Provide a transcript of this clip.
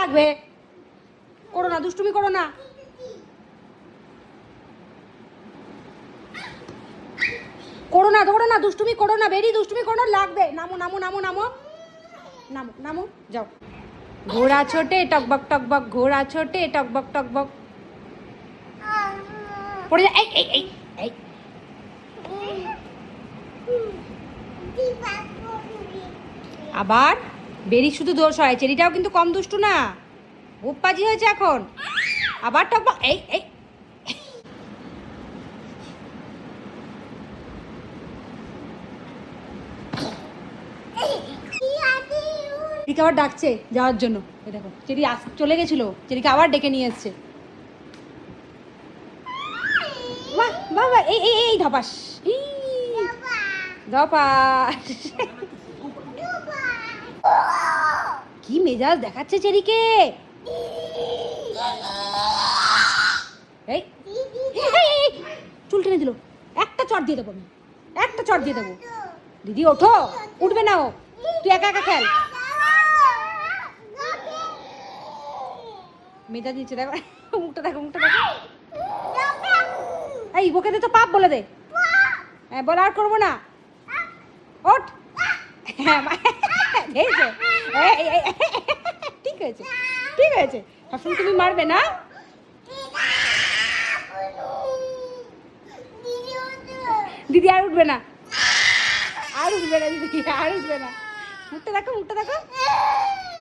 লাগবে। করো না, দুষ্টুমি করো না। করো না, ধরো না, দুষ্টুমি করো না, বেরি দুষ্টুমি করো না, লাগবে। নামো নামো নামো নামো নামো নামো, যাও। ঘোড়া ছোটে টকবক টকবক, ঘোড়া ছোটে টকবক টকবক। পড়ে যা। এই এই এই এই আবার বেরি শুধু দোষ হয়, চেরিটাও কিন্তু কম দুষ্টু না, উপ্পাজি হয়েছে এখন। আবার টকবক। এই এই চেরিকে আবার ডাকছে যাওয়ার জন্য। এই দেখো চেরি চলে গেছিল, চেরিকে আবার ডেকে নিয়ে এসছে। বাহ বাহ বাহ, এই এই এই ধপাস, ধপাস। কি মেজাজ দেখাচ্ছে চেরিকে। এই চুল টেনে দিল, একটা চট দিয়ে দেবো আমি, একটা চট দিয়ে দেবো। দিদি ওঠো, উঠবে না ও, তুই একা একা খেল। মেজাজ নিচ্ছে, দেখো মুখটা দেখো, মুখটা দেখো। এই বকে দে তো, পাপ বলে দে। হ্যাঁ বলে আর করবো না, ওঠ। হ্যাঁ ঠিক হয়েছে, ঠিক হয়েছে। সবসময় তুমি মারবে না। দিদি আর উঠবে না, আর উঠবে না দিদি, আর উঠবে না। মুখটা দেখো, মুখটা দেখো।